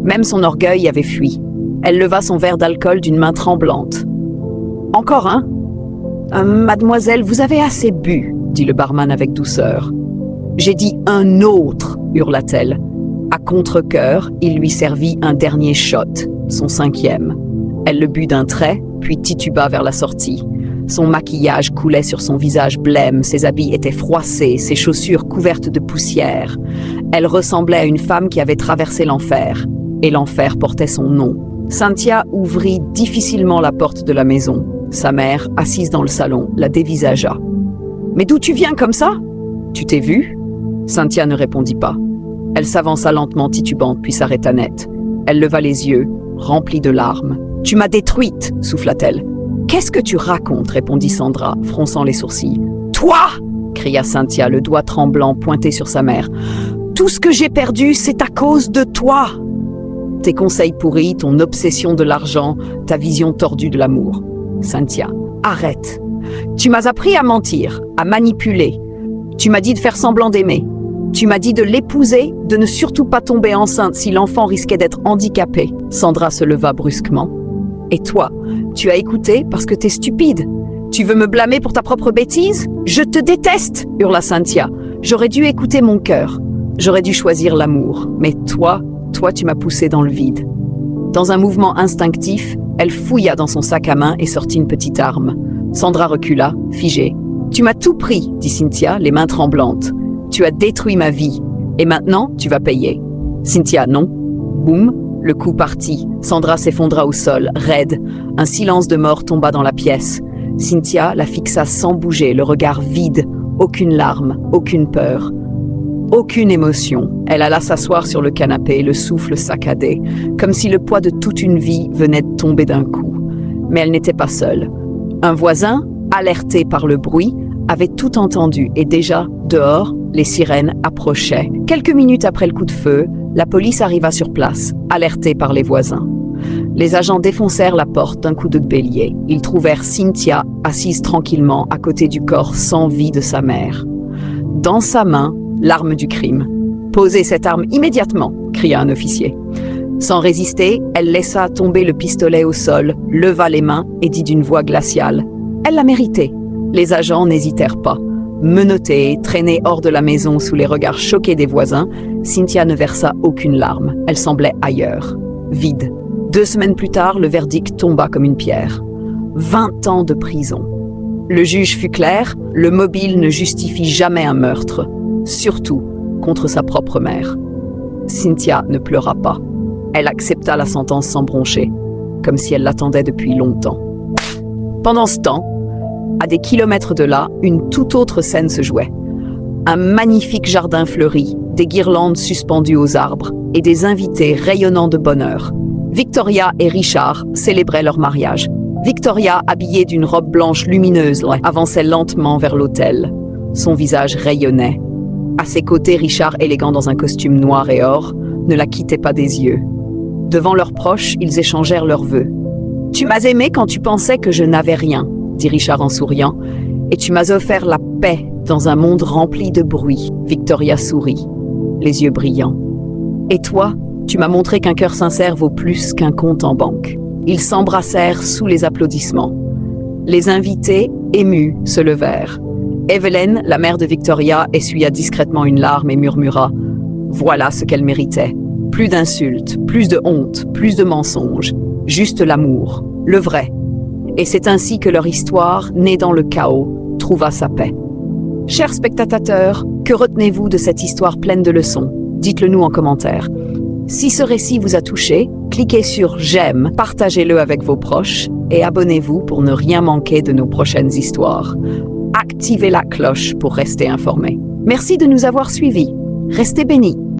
Même son orgueil avait fui. Elle leva son verre d'alcool d'une main tremblante. « Encore un ?»« Mademoiselle, vous avez assez bu, » dit le barman avec douceur. « J'ai dit un autre, » hurla-t-elle. À contre-cœur, il lui servit un dernier shot, son 5e. Elle le but d'un trait, puis tituba vers la sortie. Son maquillage coulait sur son visage blême, ses habits étaient froissés, ses chaussures couvertes de poussière. Elle ressemblait à une femme qui avait traversé l'enfer, et l'enfer portait son nom. Cynthia ouvrit difficilement la porte de la maison. Sa mère, assise dans le salon, la dévisagea. « Mais d'où tu viens comme ça ? Tu t'es vue ?» Cynthia ne répondit pas. Elle s'avança lentement titubante, puis s'arrêta net. Elle leva les yeux, remplis de larmes. « Tu m'as détruite !» souffla-t-elle. « Qu'est-ce que tu racontes ?» répondit Sandra, fronçant les sourcils. « Toi !» cria Cynthia, le doigt tremblant pointé sur sa mère. « Tout ce que j'ai perdu, c'est à cause de toi !» Tes conseils pourris, ton obsession de l'argent, ta vision tordue de l'amour. Cynthia, arrête. Tu m'as appris à mentir, à manipuler. Tu m'as dit de faire semblant d'aimer. Tu m'as dit de l'épouser, de ne surtout pas tomber enceinte si l'enfant risquait d'être handicapé. Sandra se leva brusquement. Et toi, tu as écouté parce que t'es stupide. Tu veux me blâmer pour ta propre bêtise ? Je te déteste, hurla Cynthia. J'aurais dû écouter mon cœur. J'aurais dû choisir l'amour. Mais toi, tu m'as poussé dans le vide. Dans un mouvement instinctif, elle fouilla dans son sac à main et sortit une petite arme. Sandra recula, figée. « Tu m'as tout pris, » dit Cynthia, les mains tremblantes. « Tu as détruit ma vie. Et maintenant, tu vas payer. » Cynthia, non. Boum, le coup partit. Sandra s'effondra au sol, raide. Un silence de mort tomba dans la pièce. Cynthia la fixa sans bouger, le regard vide. Aucune larme, aucune peur. Aucune émotion. Elle alla s'asseoir sur le canapé, le souffle saccadé, comme si le poids de toute une vie venait de tomber d'un coup. Mais elle n'était pas seule. Un voisin, alerté par le bruit, avait tout entendu et déjà, dehors, les sirènes approchaient. Quelques minutes après le coup de feu, la police arriva sur place, alertée par les voisins. Les agents défoncèrent la porte d'un coup de bélier. Ils trouvèrent Cynthia assise tranquillement à côté du corps sans vie de sa mère. Dans sa main, l'arme du crime. « Posez cette arme immédiatement !» cria un officier. Sans résister, elle laissa tomber le pistolet au sol, leva les mains et dit d'une voix glaciale « Elle l'a mérité !» Les agents n'hésitèrent pas. Menottée, traînée hors de la maison sous les regards choqués des voisins, Cynthia ne versa aucune larme. Elle semblait ailleurs, vide. 2 semaines plus tard, le verdict tomba comme une pierre. 20 ans de prison. Le juge fut clair, le mobile ne justifie jamais un meurtre. Surtout contre sa propre mère. Cynthia ne pleura pas. Elle accepta la sentence sans broncher, comme si elle l'attendait depuis longtemps. Pendant ce temps, à des kilomètres de là, une toute autre scène se jouait. Un magnifique jardin fleuri, des guirlandes suspendues aux arbres, et des invités rayonnant de bonheur. Victoria et Richard célébraient leur mariage. Victoria, habillée d'une robe blanche lumineuse, avançait lentement vers l'autel. Son visage rayonnait. À ses côtés, Richard, élégant dans un costume noir et or, ne la quittait pas des yeux. Devant leurs proches, ils échangèrent leurs vœux. « Tu m'as aimé quand tu pensais que je n'avais rien, » dit Richard en souriant, « et tu m'as offert la paix dans un monde rempli de bruit. » Victoria sourit, les yeux brillants. « Et toi, tu m'as montré qu'un cœur sincère vaut plus qu'un compte en banque. » Ils s'embrassèrent sous les applaudissements. Les invités, émus, se levèrent. Evelyn, la mère de Victoria, essuya discrètement une larme et murmura « Voilà ce qu'elle méritait. Plus d'insultes, plus de honte, plus de mensonges. Juste l'amour, le vrai. » Et c'est ainsi que leur histoire, née dans le chaos, trouva sa paix. Chers spectateurs, que retenez-vous de cette histoire pleine de leçons? Dites-le nous en commentaire. Si ce récit vous a touché, cliquez sur « J'aime », partagez-le avec vos proches et abonnez-vous pour ne rien manquer de nos prochaines histoires. Activez la cloche pour rester informé. Merci de nous avoir suivis. Restez bénis.